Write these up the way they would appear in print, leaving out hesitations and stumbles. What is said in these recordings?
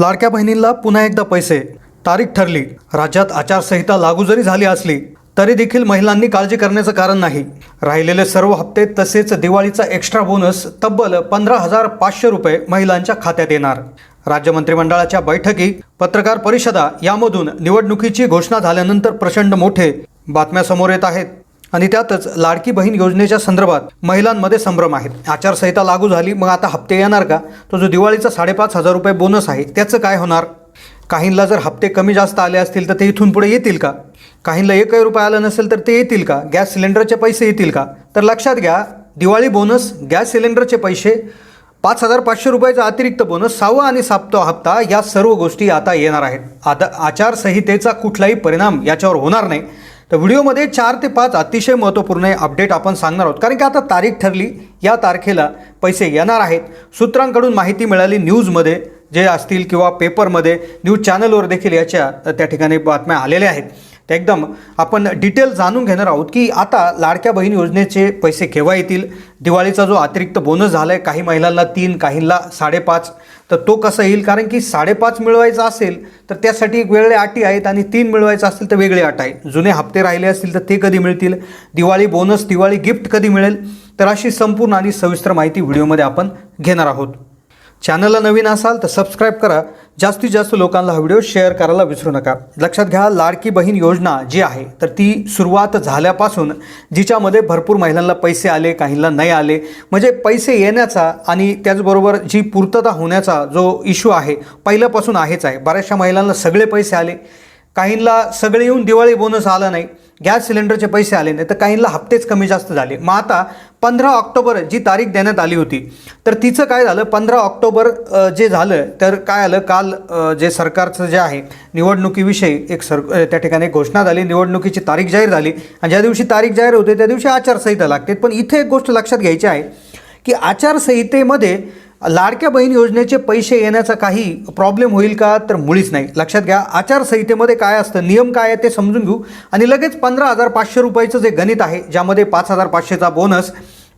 लाडक्या बहिणींना पुन्हा एकदा पैसे. तारीख ठरली. राज्यात आचारसंहिता लागू जरी झाली असली तरी देखील महिलांनी काळजी करण्याचं कारण नाही. राहिलेले सर्व हप्ते तसेच दिवाळीचा एक्स्ट्रा बोनस तब्बल 15,500 रुपये महिलांच्या खात्यात येणार. राज्य मंत्रिमंडळाच्या बैठकी, पत्रकार परिषदा यामधून निवडणुकीची घोषणा झाल्यानंतर प्रचंड मोठे बातम्या समोर येत आहेत आणि त्यातच लाडकी बहीण योजनेच्या संदर्भात महिलांमध्ये संभ्रम आहेत. आचारसंहिता लागू झाली, मग आता हप्ते येणार का? तो जो दिवाळीचा 5,500 रुपये बोनस आहे त्याचं काय होणार? काहींना जर हप्ते कमी जास्त आले असतील तर ते इथून पुढे येतील का? काहींना 1 रुपया आला नसेल तर ते येतील का? गॅस सिलेंडरचे पैसे येतील का? तर लक्षात घ्या, दिवाळी बोनस, गॅस सिलेंडरचे पैसे, 5,500 रुपयाचा अतिरिक्त बोनस, 6वा आणि 7वा हप्ता, या सर्व गोष्टी आता येणार आहेत. आता आचारसंहितेचा कुठलाही परिणाम याच्यावर होणार नाही. तर व्हिडिओमध्ये 4 ते 5 अतिशय महत्त्वपूर्ण अपडेट आपण सांगणार आहोत, कारण की आता तारीख ठरली, या तारखेला पैसे येणार आहेत. सूत्रांकडून माहिती मिळाली, न्यूजमध्ये जे असतील किंवा पेपरमध्ये, न्यूज चॅनलवर देखील याच्या त्या ठिकाणी बातम्या आलेल्या आहेत. ते एकदम आपण डिटेल जाणून घेणार आहोत की आता लाडक्या बहीण योजनेचे पैसे केव्हा येतील. दिवाळीचा जो अतिरिक्त बोनस झाला आहे, काही महिलांना 3, काहींना 5.5, तर तो कसा येईल? कारण की 5.5 मिळवायचा असेल तर त्यासाठी एक वेगळे अटी आहेत आणि 3 मिळवायचं असेल तर वेगळे अट आहे. जुने हप्ते राहिले असतील तर ते कधी मिळतील? दिवाळी बोनस, दिवाळी गिफ्ट कधी मिळेल? तर अशी संपूर्ण आणि सविस्तर माहिती व्हिडिओमध्ये आपण घेणार आहोत. चॅनलला नवीन असाल तर सबस्क्राईब करा. जास्तीत जास्त लोकांना हा व्हिडिओ शेअर करायला विसरू नका. लक्षात घ्या, लाडकी बहीण योजना जी आहे तर ती सुरुवात झाल्यापासून जिच्यामध्ये भरपूर महिलांना पैसे आले, काहींना नाही आले, म्हणजे पैसे येण्याचा आणि त्याचबरोबर जी पूर्तता होण्याचा जो इश्यू आहे पहिल्यापासून आहेच आहे. बऱ्याचशा महिलांना सगळे पैसे आले, काहींना सगळे येऊन दिवाळी बोनस आला नाही, गॅस सिलेंडरचे पैसे आले नाही, तर काहींना हप्तेच कमी जास्त झाले. मग आता 15 ऑक्टोबर जी तारीख देण्यात आली होती तर तिचं काय झालं? 15 ऑक्टोबर जे झालं तर काय आलं, काल जे सरकारचं जे आहे निवडणुकीविषयी एक त्या ठिकाणी घोषणा झाली, निवडणुकीची तारीख जाहीर झाली आणि ज्या दिवशी तारीख जाहीर होते त्या दिवशी आचारसंहिता लागते. पण इथे एक गोष्ट लक्षात घ्यायची आहे की आचारसंहितेमध्ये लाडक्या बहीण योजनेचे पैसे येण्याचा काही प्रॉब्लेम होईल का? तर मुळीच नाही. लक्षात घ्या, आचारसंहितेमध्ये काय असतं, नियम काय आहे ते समजून घेऊ आणि लगेच 15,500 रुपयाचं जे गणित आहे, ज्यामध्ये 5,500चा बोनस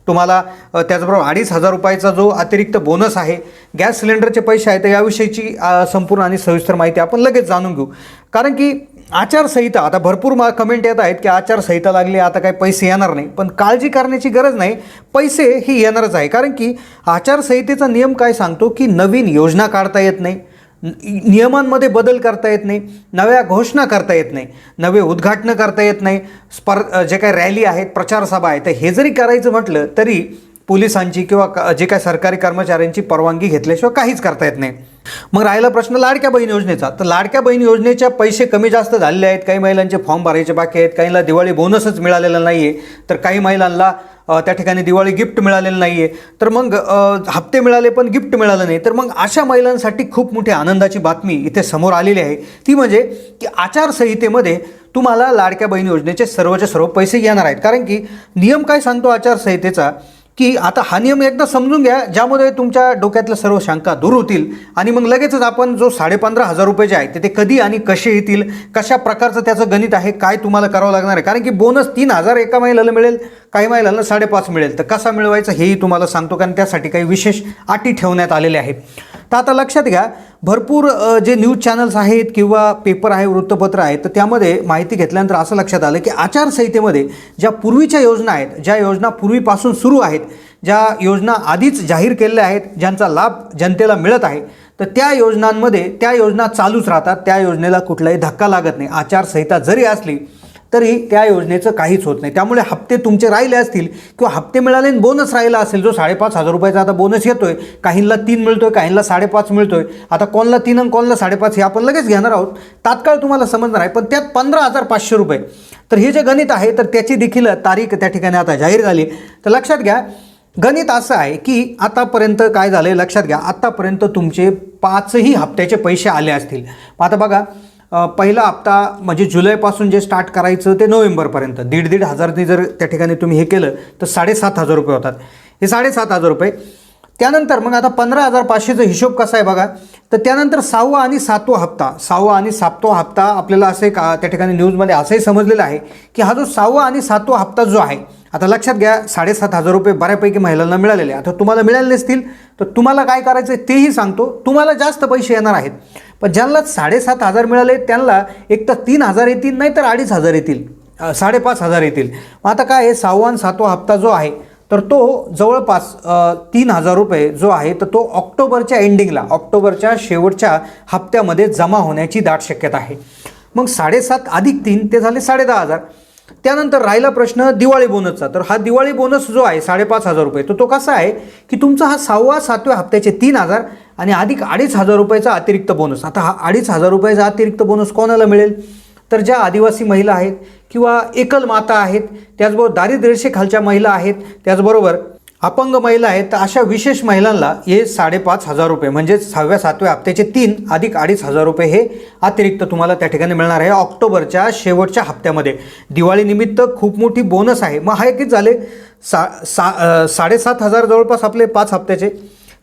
तुम्हाला, त्याचबरोबर 2,500 रुपयाचा जो अतिरिक्त बोनस आहे, गॅस सिलेंडरचे पैसे आहेत, तर याविषयीची संपूर्ण आणि सविस्तर माहिती आपण लगेच जाणून घेऊ. कारण की आचारसंहिता, आता भरपूर कमेंट येत आहेत की आचारसंहिता लागली, आता काही पैसे येणार नाही. पण काळजी करण्याची गरज नाही, पैसे ही येणारच आहे. कारण की आचारसंहितेचा नियम काय सांगतो की नवीन योजना काढता येत नाही, नियमांमध्ये बदल करता येत नाही, नव्या घोषणा करता येत नाही, नवे उद्घाटनं करता येत नाही, जे काही रॅली आहेत, प्रचारसभा आहेत, तर हे जरी करायचं म्हटलं तरी पोलिसांची किंवा जे काय सरकारी कर्मचाऱ्यांची परवानगी घेतल्याशिवाय काहीच करता येत नाही. मग राहिला प्रश्न लाडक्या बहीण योजनेचा. तर लाडक्या बहीण योजनेच्या पैसे कमी जास्त झालेले आहेत, काही महिलांचे फॉर्म भरायचे बाकी आहेत, काहींना दिवाळी बोनसच मिळालेला नाही आहे, तर काही महिलांना त्या ठिकाणी दिवाळी गिफ्ट मिळालेलं नाही आहे, तर मग हप्ते मिळाले पण गिफ्ट मिळालं नाही. तर मग अशा महिलांसाठी खूप मोठी आनंदाची बातमी इथे समोर आलेली आहे. ती म्हणजे की आचारसंहितेमध्ये तुम्हाला लाडक्या बहीण योजनेचे सर्वच्या सर्व पैसे येणार आहेत. कारण की नियम काय सांगतो आचारसंहितेचा की आता हा नियम एकदा समजून घ्या, ज्यामध्ये तुमच्या डोक्यातल्या सर्व शंका दूर होतील आणि मग लगेचच आपण जो 15,500 रुपये जे आहेत ते कधी आणि कसे येतील, कशा प्रकारचं त्याचं गणित आहे, काय तुम्हाला करावं लागणार आहे. कारण की बोनस 3,000 एका महिलेला मिळेल, काही महिलांना 5.5 मिळेल, तर कसा मिळवायचा हेही तुम्हाला सांगतो, कारण त्यासाठी काही विशेष अटी ठेवण्यात आलेल्या आहेत. तर आता लक्षात घ्या, भरपूर जे न्यूज चॅनल्स आहेत किंवा पेपर आहे, वृत्तपत्र आहेत, तर त्यामध्ये माहिती घेतल्यानंतर असं लक्षात आलं की आचारसंहितेमध्ये ज्या पूर्वीच्या योजना आहेत, ज्या योजना पूर्वीपासून सुरू आहेत, ज्या योजना आधीच जाहीर केलेल्या आहेत, ज्यांचा लाभ जनतेला मिळत आहे, तर त्या योजनांमध्ये त्या योजना चालूच राहतात, त्या योजनेला कुठलाही धक्का लागत नाही. आचारसंहिता जरी असली तरी त्या योजनेचं काहीच होत नाही. त्यामुळे हप्ते तुमचे राहिले असतील किंवा हप्ते मिळाले आणि बोनस राहिला असेल, जो 5,500 रुपयाचा आता बोनस येतोय, काहींना 3 मिळतोय, काहींना 5.5 मिळतोय, आता कोणाला 3 आणि कोणाला 5.5 हे आपण लगेच घेणार आहोत, तात्काळ तुम्हाला समजणार आहे. पण त्यात 15,500 रुपये, तर हे जे गणित आहे तर त्याची देखील तारीख त्या ठिकाणी आता जाहीर झाली. तर लक्षात घ्या, गणित असं आहे की आतापर्यंत काय झालं आहे, लक्षात घ्या, आतापर्यंत तुमचे 5ही हप्त्याचे पैसे आले असतील. आता बघा, पहिला हप्ता म्हणजे जुलैपासून जे स्टार्ट करायचं ते नोव्हेंबरपर्यंत 1,500 जर त्या ठिकाणी तुम्ही हे केलं तर 7,500 रुपये होतात. हे 7,500 रुपये. त्यानंतर मग आता 15,500चा हिशोब कसा आहे बघा, तर त्यानंतर 6वा आणि 7वा हप्ता, 6वा आणि 7वा हप्ता आपल्याला असे त्या ठिकाणी न्यूजमध्ये असंही समजलेलं आहे की हा जो 6वा आणि 7वा हप्ता जो आहे आता लक्षात घ्या, 7,500 रुपये बऱ्यापैकी महिलांना मिळालेले. आता तुम्हाला मिळाले नसतील तर तुम्हाला काय करायचं आहे तेही सांगतो. तुम्हाला जास्त पैसे येणार आहेत, पण ज्यांना 7,500 मिळाले त्यांना एक तर 3,000 येतील, नाही तर 2,500 येतील, 5,500 येतील. मग आता काय आहे, 6वा आणि 7वा हप्ता जो आहे तर तो जवळपास 3,000 रुपये जो आहे तर तो ऑक्टोबरच्या एंडिंगला, ऑक्टोबरच्या शेवटच्या हप्त्यामध्ये जमा होण्याची दाट शक्यता आहे. मग 7.5 अधिक 3 ते झाले 10,500. त्यानंतर राहिला प्रश्न दिवाळी बोनसचा. तर हा दिवाळी बोनस जो आहे 5,500 रुपये, तो कसा आहे की तुमचा हा 6वा 7व्या हप्त्याचे 3,000 आणि अधिक 2,500 रुपयाचा अतिरिक्त बोनस. आता हा 2,500 रुपयाचा अतिरिक्त बोनस कोणाला मिळेल, तर ज्या आदिवासी महिला आहेत किंवा एकल माता आहेत, त्याचबरोबर दारिद्र्यरेषेखालच्या महिला आहेत, त्याचबरोबर अपंग महिला आहेत, तर अशा विशेष महिलांना हे 5,500 रुपये म्हणजे 6व्या 7व्या हप्त्याचे 3 अधिक 2,500 रुपये हे अतिरिक्त तुम्हाला त्या ठिकाणी मिळणार आहे ऑक्टोबरच्या शेवटच्या हप्त्यामध्ये. दिवाळीनिमित्त खूप मोठी बोनस आहे. मग हा किती झाले 7,500 जवळपास आपले 5 हप्त्याचे,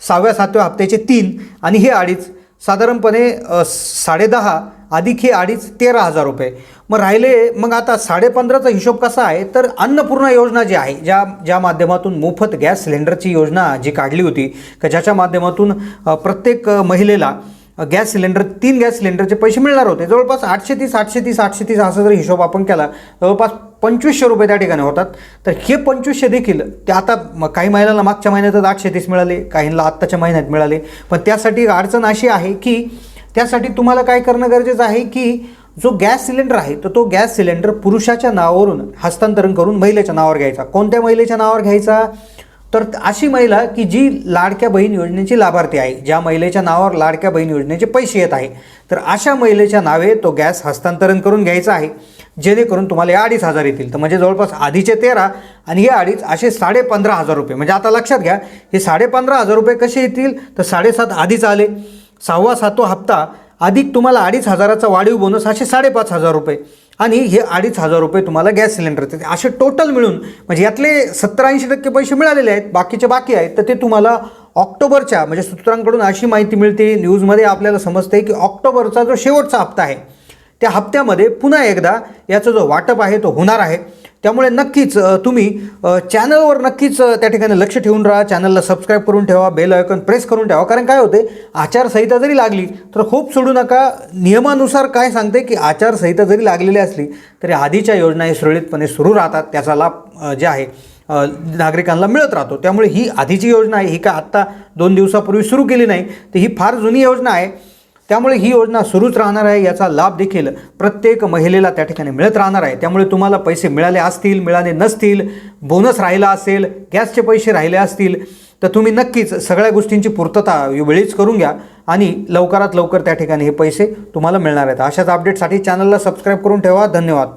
6व्या 7व्या हप्त्याचे 3 आणि हे 2.5, साधारणपणे 10.5 अधिक हे 2.5 13,000 रुपये. मग राहिले, मग आता 15,500चा हिशोब कसा आहे, तर अन्नपूर्णा योजना जी आहे, ज्या माध्यमातून मोफत गॅस सिलेंडरची योजना जी काढली होती, की ज्याच्या माध्यमातून प्रत्येक महिलेला गॅस सिलेंडर 3 गॅस सिलेंडरचे पैसे मिळणार होते. जवळपास 830 असा जर हिशोब आपण केला, जवळपास 2,500 रुपये त्या ठिकाणी होतात. तर हे 2,500 देखील ते आता काही महिलांना मागच्या महिन्यातच 830 मिळाले, काहींना आत्ताच्या महिन्यात मिळाले. पण त्यासाठी अडचण अशी आहे की त्यासाठी तुम्हाला काय करणं गरजेचं आहे की जो गॅस सिलेंडर आहे तर तो गॅस सिलेंडर पुरुषाच्या नावावरून हस्तांतरण करून महिलेच्या नावावर घ्यायचा. कोणत्या महिलेच्या नावावर घ्यायचा, तर अशी महिला की जी लाडक्या बहीण योजनेची लाभार्थी आहे, ज्या महिलेच्या नावावर लाडक्या बहीण योजनेचे पैसे येत आहे, तर अशा महिलेच्या नावे तो गॅस हस्तांतरण करून घ्यायचा आहे, जेणेकरून तुम्हाला 2,500 येतील. तर म्हणजे जवळपास आधीचे 13 आणि हे 2.5 असे 15,500 रुपये. म्हणजे आता लक्षात घ्या, हे 15,500 रुपये कसे येतील, तर 7.5 आधीच आले, 6वा 7वा हप्ता अधिक तुम्हाला 2,500चा वाढीव बोनस असे 5,500 रुपये आणि हे 2,500 रुपये तुम्हाला गॅस सिलेंडरचे. असे टोटल मिळून म्हणजे यातले 70-80% पैसे मिळालेले आहेत, बाकीचे बाकी आहेत. तर ते तुम्हाला ऑक्टोबरच्या, म्हणजे सूत्रांकडून अशी माहिती मिळते, न्यूजमध्ये आपल्याला समजते की ऑक्टोबरचा जो शेवटचा हप्ता आहे त्या हप्त्यामध्ये पुन्हा एकदा याचा जो वाटप आहे तो होणार आहे. त्यामुळे नक्कीच तुम्ही चॅनलवर नक्कीच त्या ठिकाणी लक्ष ठेवून राहा, चॅनलला सबस्क्राईब करून ठेवा, बेल आयकॉन प्रेस करून ठेवा. कारण काय होते, आचारसंहिता जरी लागली तर खूप सोडू नका. नियमानुसार काय सांगते की आचारसंहिता जरी लागलेली असली तरी आधीच्या योजना हे सुरळीतपणे सुरू राहतात, त्याचा लाभ जे आहे नागरिकांना मिळत राहतो. त्यामुळे ही आधीची योजना आहे, ही का आत्ता 2 दिवसापूर्वी सुरू केली नाही, तर ही फार जुनी योजना आहे. त्यामुळे ही योजना सुरूच राहणार आहे, याचा लाभ देखील प्रत्येक महिलेला त्या ठिकाणी मिळत राहणार आहे. त्यामुळे तुम्हाला पैसे मिळाले असतील, मिळाले नसतील, बोनस राहिला असेल, गॅसचे पैसे राहिले असतील, तर तुम्ही नक्कीच सगळ्या गोष्टींची पूर्तता वेळीच करून घ्या आणि लवकरात लवकर त्या ठिकाणी हे पैसे तुम्हाला मिळणार आहेत. अशाच अपडेटसाठी चॅनलला सबस्क्राईब करून ठेवा. धन्यवाद.